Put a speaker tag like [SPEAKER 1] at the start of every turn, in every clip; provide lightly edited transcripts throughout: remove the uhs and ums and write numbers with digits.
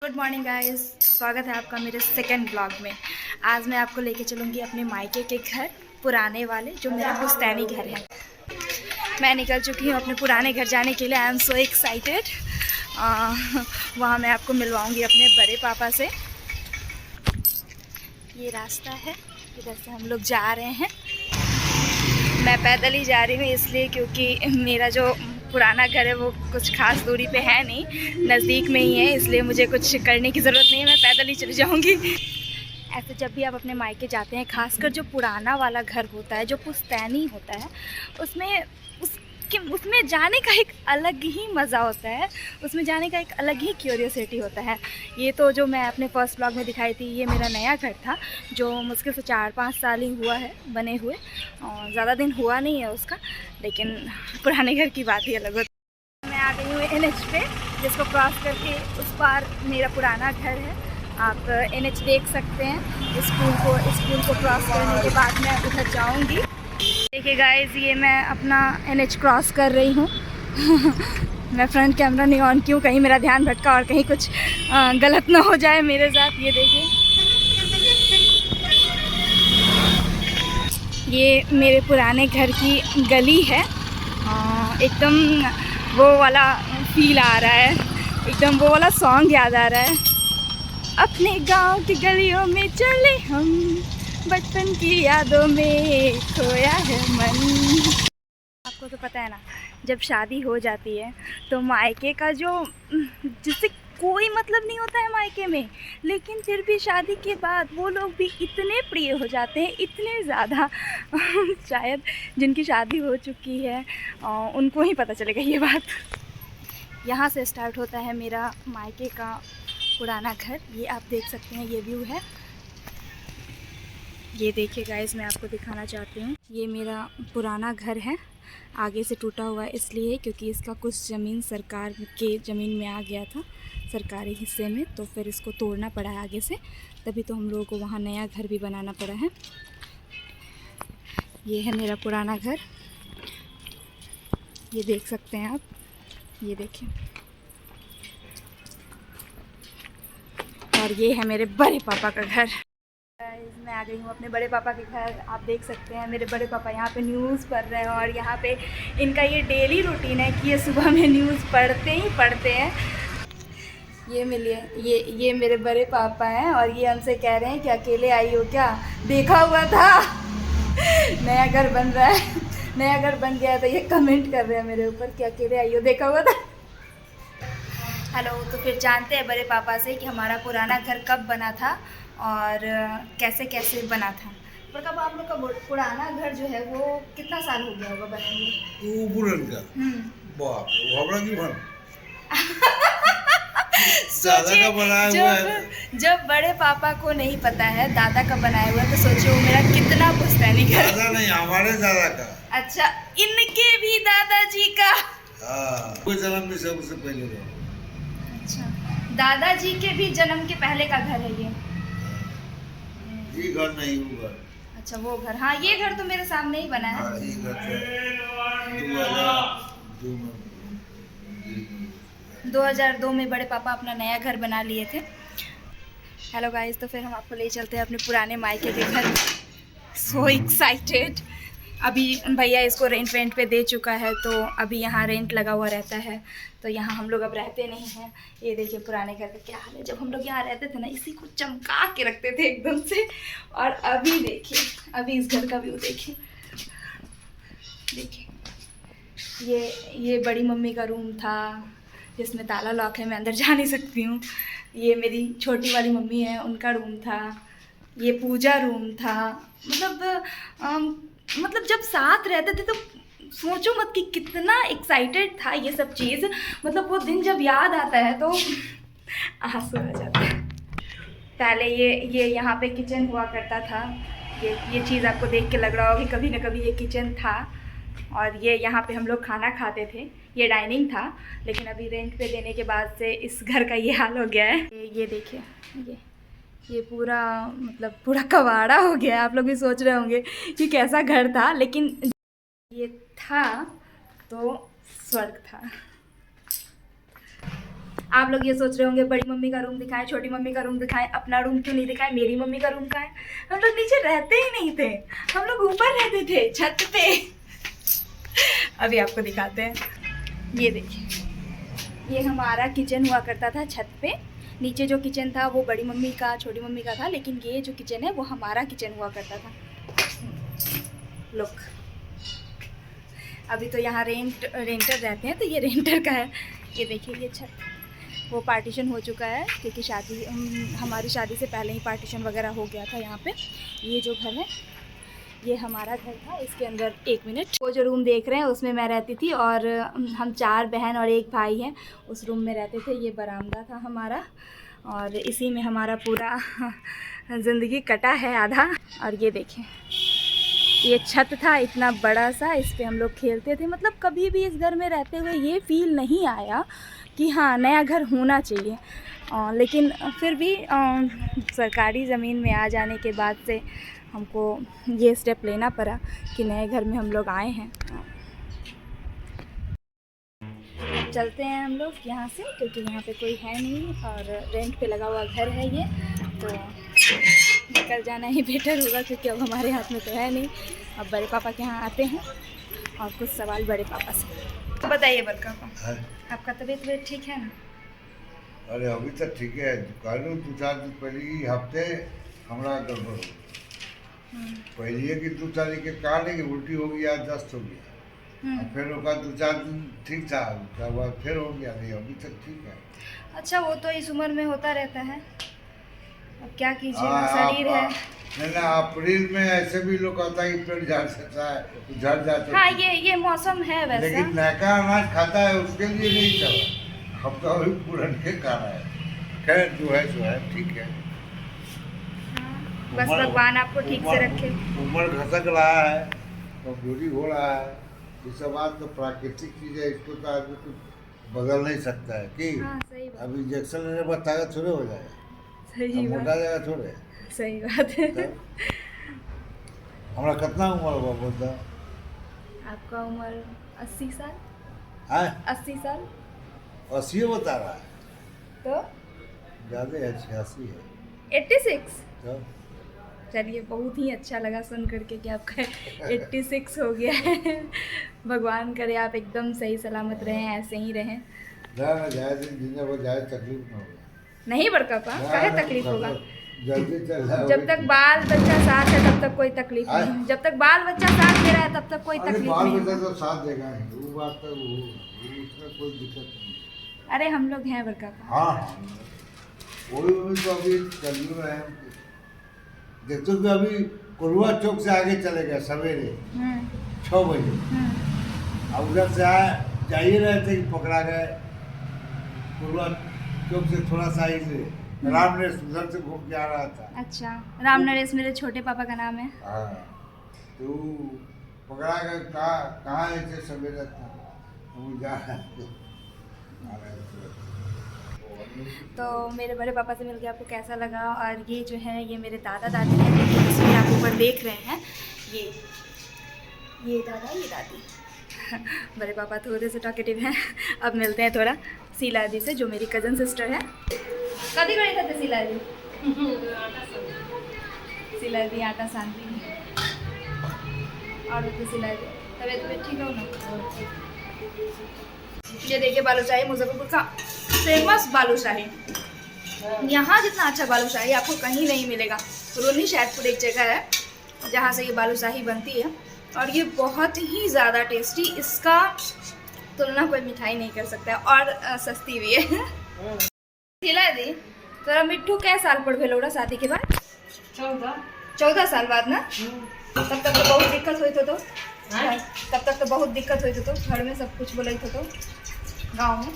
[SPEAKER 1] Good morning guys, स्वागत है आपका मेरे सेकंड ब्लॉग में। आज मैं आपको लेके चलूँगी अपने मायके के घर, पुराने वाले जो मेरा पुश्तैनी घर है। मैं निकल चुकी हूँ अपने पुराने घर जाने के लिए। I am so excited. वहाँ मैं आपको मिलवाऊँगी अपने बड़े पापा से। ये रास्ता है, इधर से हम लोग जा रहे हैं। मैं पैदल ही जा रही हूँ इसलिए क्योंकि मेरा जो पुराना घर है वो कुछ खास दूरी पे है नहीं, नज़दीक में ही है, इसलिए मुझे कुछ करने की ज़रूरत नहीं है, मैं पैदल ही चली जाऊँगी। ऐसे जब भी आप अपने मायके जाते हैं, खासकर जो पुराना वाला घर होता है, जो पुश्तैनी होता है, उसमें जाने का एक अलग ही मज़ा होता है, उसमें जाने का एक अलग ही क्यूरियोसिटी होता है। ये तो जो मैं अपने फर्स्ट ब्लॉग में दिखाई थी, ये मेरा नया घर था जो मुश्किल से 4-5 साल ही हुआ है बने हुए, और ज़्यादा दिन हुआ नहीं है उसका, लेकिन पुराने घर की बात ही अलग होती है। मैं आ गई हूँ NH पे, जिसको क्रॉस करके उस पार मेरा पुराना घर है। आप NH देख सकते हैं। स्कूल को क्रॉस करने के बाद मैं उधर जाऊँगी। देखिए गाइस, ये मैं अपना NH क्रॉस कर रही हूँ। मैं फ्रंट कैमरा नहीं ऑन क्यों, कहीं मेरा ध्यान भटका और कहीं कुछ गलत ना हो जाए मेरे साथ। ये देखिए, ये मेरे पुराने घर की गली है। एकदम वो वाला फील आ रहा है, एकदम वो वाला सॉन्ग याद आ रहा है। अपने गांव की गलियों में चले हम, बचपन की यादों में खोया है मन। आपको तो पता है ना, जब शादी हो जाती है तो मायके का जो, जिससे कोई मतलब नहीं होता है मायके में, लेकिन फिर भी शादी के बाद वो लोग भी इतने प्रिय हो जाते हैं, इतने ज़्यादा। शायद जिनकी शादी हो चुकी है उनको ही पता चलेगा ये बात। यहाँ से स्टार्ट होता है मेरा मायके का पुराना घर। ये आप देख सकते हैं, ये व्यू है। ये देखिए गाइस, मैं आपको दिखाना चाहती हूँ, ये मेरा पुराना घर है। आगे से टूटा हुआ है इसलिए क्योंकि इसका कुछ ज़मीन सरकार के ज़मीन में आ गया था, सरकारी हिस्से में, तो फिर इसको तोड़ना पड़ा है आगे से, तभी तो हम लोगों को वहाँ नया घर भी बनाना पड़ा है। ये है मेरा पुराना घर, ये देख सकते हैं आप, ये देखिए। और ये है मेरे बड़े पापा का घर। मैं आ गई हूँ अपने बड़े पापा के घर। आप देख सकते हैं मेरे बड़े पापा यहाँ पे न्यूज़ पढ़ रहे हैं, और यहाँ पे इनका ये डेली रूटीन है कि ये सुबह में न्यूज़ पढ़ते ही पढ़ते हैं। ये मिलिए, ये मेरे बड़े पापा हैं, और ये हमसे कह रहे हैं कि अकेले आई हो क्या, देखा हुआ था नया घर बन रहा है, नया घर बन गया है, तो ये कमेंट कर रहे हैं मेरे ऊपर कि अकेले आई हो, देखा हुआ था। हेलो, तो फिर जानते हैं बड़े पापा से कि हमारा पुराना घर कब बना था और कैसे कैसे बना था। पर कब आप लोग का पुराना घर जो है वो कितना साल हो गया होगा बने हुए?
[SPEAKER 2] पुराना बाप रे, की बन
[SPEAKER 1] सोचिए, जब बड़े पापा को नहीं पता है दादा का बनाया हुआ, तो सोचिए वो मेरा कितना पुश्तैनी घर।
[SPEAKER 2] दादा नहीं, हमारे दादा का।
[SPEAKER 1] अच्छा, इनके भी दादाजी का।
[SPEAKER 2] कोई जन्म भी सबसे पहले का।
[SPEAKER 1] अच्छा, दादाजी के भी जन्म के पहले का घर है
[SPEAKER 2] ये घर नहीं, वो घर।
[SPEAKER 1] अच्छा, वो घर। हाँ, ये घर तो मेरे सामने ही बना है।
[SPEAKER 2] हाँ, ये घर
[SPEAKER 1] 2002 में बड़े पापा अपना नया घर बना लिए थे। हेलो गाइस, तो फिर हम आपको ले चलते हैं अपने पुराने मायके के घर। So excited. अभी भैया इसको रेंट पे दे चुका है, तो अभी यहाँ रेंट लगा हुआ रहता है, तो यहाँ हम लोग अब रहते नहीं हैं। ये देखिए पुराने घर का क्या हाल है। जब हम लोग यहाँ रहते थे ना, इसी को चमका के रखते थे एकदम से, और अभी देखिए, अभी इस घर का व्यू देखिए। देखिए, ये बड़ी मम्मी का रूम था जिसमें ताला लॉक है, मैं अंदर जा नहीं सकती हूँ। ये मेरी छोटी वाली मम्मी है, उनका रूम था। ये पूजा रूम था। मतलब जब साथ रहते थे तो सोचो मत कि कितना एक्साइटेड था ये सब चीज़। मतलब वो दिन जब याद आता है तो आंसू आ जाता है। पहले ये यहाँ पे किचन हुआ करता था। ये चीज़ आपको देख के लग रहा होगा कि कभी ना कभी ये किचन था, और ये यहाँ पे हम लोग खाना खाते थे। ये डाइनिंग था, लेकिन अभी रेंट पे देने के बाद से इस घर का ये हाल हो गया है। ये देखिए, ये पूरा मतलब पूरा कबाड़ा हो गया है। आप लोग भी सोच रहे होंगे कि कैसा घर था, लेकिन ये था तो स्वर्ग था। आप लोग ये सोच रहे होंगे बड़ी मम्मी का रूम दिखाएं, छोटी मम्मी का रूम दिखाएं, अपना रूम क्यों नहीं दिखाएं, मेरी मम्मी का रूम कहाँ है। हम लोग नीचे रहते ही नहीं थे, हम लोग ऊपर रहते थे छत पे। अभी आपको दिखाते हैं, ये देखिए, ये हमारा किचन हुआ करता था छत पे। नीचे जो किचन था वो बड़ी मम्मी का, छोटी मम्मी का था, लेकिन ये जो किचन है वो हमारा किचन हुआ करता था। लुक, अभी तो यहाँ रेंटर रहते हैं तो ये रेंटर का है। ये देखिए, ये छत, वो पार्टीशन हो चुका है क्योंकि हमारी शादी से पहले ही पार्टीशन वगैरह हो गया था यहाँ पे। ये जो घर है ये हमारा घर था। इसके अंदर 1 मिनट, वो जो रूम देख रहे हैं उसमें मैं रहती थी और हम 4 बहन और 1 भाई हैं उस रूम में रहते थे। ये बरामदा था हमारा और इसी में हमारा पूरा ज़िंदगी कटा है आधा। और ये देखें, ये छत था इतना बड़ा सा, इस पे हम लोग खेलते थे। मतलब कभी भी इस घर में रहते हुए ये फील नहीं आया कि हाँ नया घर होना चाहिए। लेकिन फिर भी सरकारी ज़मीन में आ जाने के बाद से हमको ये स्टेप लेना पड़ा कि नए घर में हम लोग आए हैं। चलते हैं हम लोग यहाँ से क्योंकि यहाँ पे कोई है नहीं और रेंट पे लगा हुआ घर है ये, तो निकल जाना ही बेटर होगा क्योंकि अब हमारे हाथ में तो है नहीं। अब बड़े पापा के यहाँ आते हैं और कुछ सवाल बड़े पापा से। तो बताइए बड़े पापा, आपका तबीयत ठीक है ना?
[SPEAKER 2] अरे अभी तक ठीक है, कहलू 2-4 दिन पहले ही हफ्ते हमारा गड़बड़ हो। पहले कि 2 तारीख के काले की उल्टी हो गया, दस्त हो गया, और फिर उसका 2-4 दिन ठीक था, उसके बाद फिर हो गया। नहीं अभी तक ठीक है।
[SPEAKER 1] अच्छा, वो तो इस उम्र में होता रहता है, अब क्या कीजिएगा, शरीर है।
[SPEAKER 2] नहीं ना, अप्रैल में ऐसे भी लोग कहता है कि पेट झड़ सकता है, झड़ जाता है।
[SPEAKER 1] हाँ, ये मौसम है वैसा।
[SPEAKER 2] लेकिन नया अनाज खाता है उसके लिए नहीं चला, हम तो अभी पुरान के खाना है। खैर जो है सो है, ठीक है।
[SPEAKER 1] बस भगवान आपको ठीक से रखे।
[SPEAKER 2] उम्र घसक रहा है, कमजोरी हो रहा है, ये सब बात तो प्राकृतिक चीज़ है, इसको तो आदमी कुछ बदल नहीं सकता है कि।
[SPEAKER 1] हाँ, सही बात।
[SPEAKER 2] अब इंजेक्शन लेने पर ताकत थोड़े हो जाएगा,
[SPEAKER 1] सही बात,
[SPEAKER 2] मोटा जाएगा थोड़े।
[SPEAKER 1] सही बात है।
[SPEAKER 2] तो हमारा कितना उम्र हुआ बोलता?
[SPEAKER 1] आपका उम्र 80 साल।
[SPEAKER 2] हाँ,
[SPEAKER 1] 80 साल
[SPEAKER 2] 80 बता रहा है,
[SPEAKER 1] तो
[SPEAKER 2] ज़्यादा है, 86 है।
[SPEAKER 1] 86।
[SPEAKER 2] तो
[SPEAKER 1] चलिए, बहुत ही अच्छा लगा सुन करके कि आपका 86 हो गया है। भगवान करे आप एकदम सही सलामत रहें, ऐसे ही रहें।
[SPEAKER 2] जाए जिन्हें वो जाए तकलीफ ना हो।
[SPEAKER 1] नहीं बड़का पा, काहे तकलीफ होगा?
[SPEAKER 2] जल्दी चल रहा है।
[SPEAKER 1] जब तक बाल बच्चा साथ है तब तक कोई तकलीफ नहीं है। जब तक बाल बच्चा साथ दे रहा है तब तक कोई तकलीफ
[SPEAKER 2] बाल
[SPEAKER 1] नहीं
[SPEAKER 2] बच्चा
[SPEAKER 1] है।
[SPEAKER 2] तो साथ देगा ही, वो बात तो उसमें कोई दिक्कत नहीं।
[SPEAKER 1] अरे हम लोग हैं बड़का पा।
[SPEAKER 2] हाँ, वही तो अभी चल रहे हैं। देखते कि अभी कुरुआ चौक से आगे चले गए सवेरे 6 बजे। अब उधर से जाइए रहे थे कि पकड़ा गए कुरुआ चौक से थोड़ा सा ही से राम नरेश उधर से घूम के आ रहा था।
[SPEAKER 1] अच्छा, राम नरेश मेरे छोटे पापा का नाम है।
[SPEAKER 2] हाँ, तो पकड़ा गए, कहाँ ऐसे सवेरे था वो जा
[SPEAKER 1] तो मेरे बड़े पापा से मिलकर आपको कैसा लगा? और ये जो है ये मेरे दादा दादी हैं, जिनकी तस्वीर आप ऊपर देख रहे हैं। ये दादा, ये दादी। बड़े पापा थोड़े से टॉकेटिव हैं। अब मिलते हैं थोड़ा शीला दी से, जो मेरी कज़न सिस्टर है। कभी गई थे शीला दी? शीला दी आटा सानती और शीला दी तबीयत ठीक हो ना? ये देखिए बालूशाही, मुजफ्फरपुर का फेमस बालूशाही। यहाँ जितना अच्छा बालूशाही आपको कहीं नहीं मिलेगा। रोनी शहरपुर एक जगह है जहाँ से ये बालूशाही बनती है और ये बहुत ही ज़्यादा टेस्टी, इसका तुलना कोई मिठाई नहीं कर सकता है और सस्ती भी है। खिला दी तोरा मिट्टू कै साल पर भेल रहा शादी के बाद? 14 साल बाद ना? तब तक तो बहुत दिक्कत हुई तो तब तक तो बहुत दिक्कत हुई तो घर में सब कुछ बोले तो गाँव में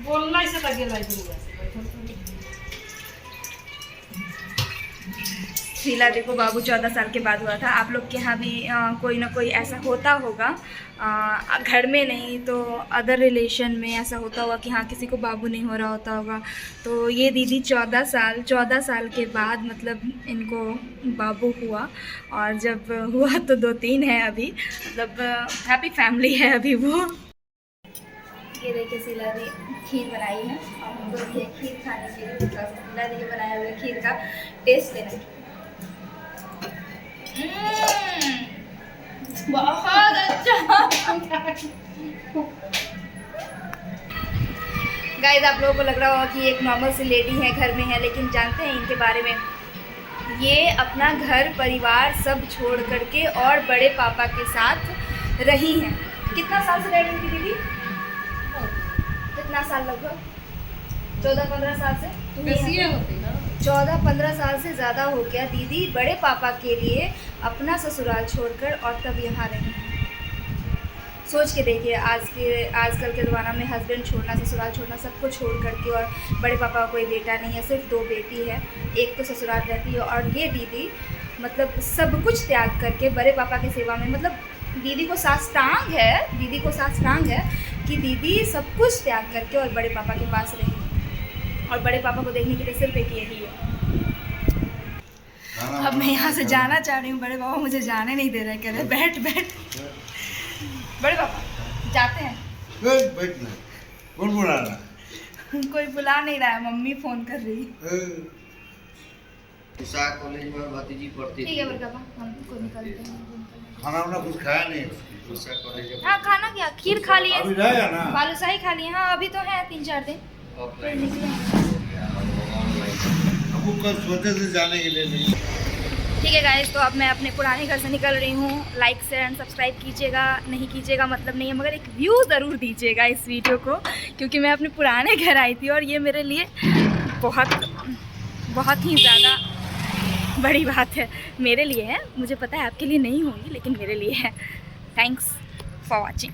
[SPEAKER 3] बोलना से लगे
[SPEAKER 1] शीला देखो बाबू 14 साल के बाद हुआ था। आप लोग के यहाँ भी कोई ना कोई ऐसा होता होगा, घर में नहीं तो अदर रिलेशन में ऐसा होता होगा कि हाँ किसी को बाबू नहीं हो रहा होता होगा। तो ये दीदी 14 साल के बाद मतलब इनको बाबू हुआ और जब हुआ तो 2-3 है अभी, मतलब हैप्पी फैमिली है अभी वो। ये देखिए शीला दी खीर बनाई है और हम लोग ये खीर खाने के लिए रसगुल्ला देखिए बनाए हुए खीर का टेस्ट लेना। बहुत अच्छा गाइस, आप लोगों को लग रहा होगा कि एक नॉर्मल सी लेडी है, घर में है, लेकिन जानते हैं इनके बारे में, ये अपना घर परिवार सब छोड़ करके और बड़े पापा के साथ रही हैं। कितना साल से रह रही थी दीदी? कितना साल? लगभग 14-15 साल से। 14-15 साल से ज़्यादा हो गया दीदी बड़े पापा के लिए अपना ससुराल छोड़कर और तब यहाँ रही हैं। सोच के देखिए, आजकल के ज़माना में हस्बैंड छोड़ना, ससुराल छोड़ना, सबको छोड़ करके, और बड़े पापा का कोई बेटा नहीं है, सिर्फ 2 बेटी है, एक तो ससुराल रहती है, और ये दीदी मतलब सब कुछ त्याग करके बड़े पापा की सेवा में, मतलब दीदी को साष्टांग है कि दीदी सब कुछ त्याग करके और बड़े पापा के पास रही, और बड़े पापा को देखने के लिए सिर्फ एक यही है। अब मैं यहाँ से जाना चाह रही हूँ, बड़े पापा मुझे जाने नहीं दे रहे, कह रहे बैठ। बड़े पापा जाते हैं।
[SPEAKER 2] बैठना कौन बुला रहा?
[SPEAKER 1] कोई बुला नहीं रहा है, मम्मी फोन कर रही है।
[SPEAKER 4] कॉलेज में भतीजी पढ़ती
[SPEAKER 1] ठीक है बड़े पापा, हमको निकलते हैं।
[SPEAKER 2] खाना वाना कुछ खाया नहीं?
[SPEAKER 1] हाँ, खाना क्या, खीर खा लिए,
[SPEAKER 2] अभी रहेगा ना?
[SPEAKER 1] बालूशाही खा लिए। हाँ, अभी तो है 3-4 दिन, फिर निकले।
[SPEAKER 2] हमको कल सोचे थे जाने के लिए नहीं।
[SPEAKER 1] ठीक है गाइस, तो अब मैं अपने पुराने घर से निकल रही हूँ। लाइक शेयर एंड सब्सक्राइब कीजिएगा, नहीं कीजिएगा मतलब नहीं है, मगर एक व्यू ज़रूर दीजिएगा इस वीडियो को, क्योंकि मैं अपने पुराने घर आई थी और ये मेरे लिए बहुत ही ज़्यादा बड़ी बात है। मेरे लिए है, मुझे पता है आपके लिए नहीं होगी, लेकिन मेरे लिए है। Thanks for watching.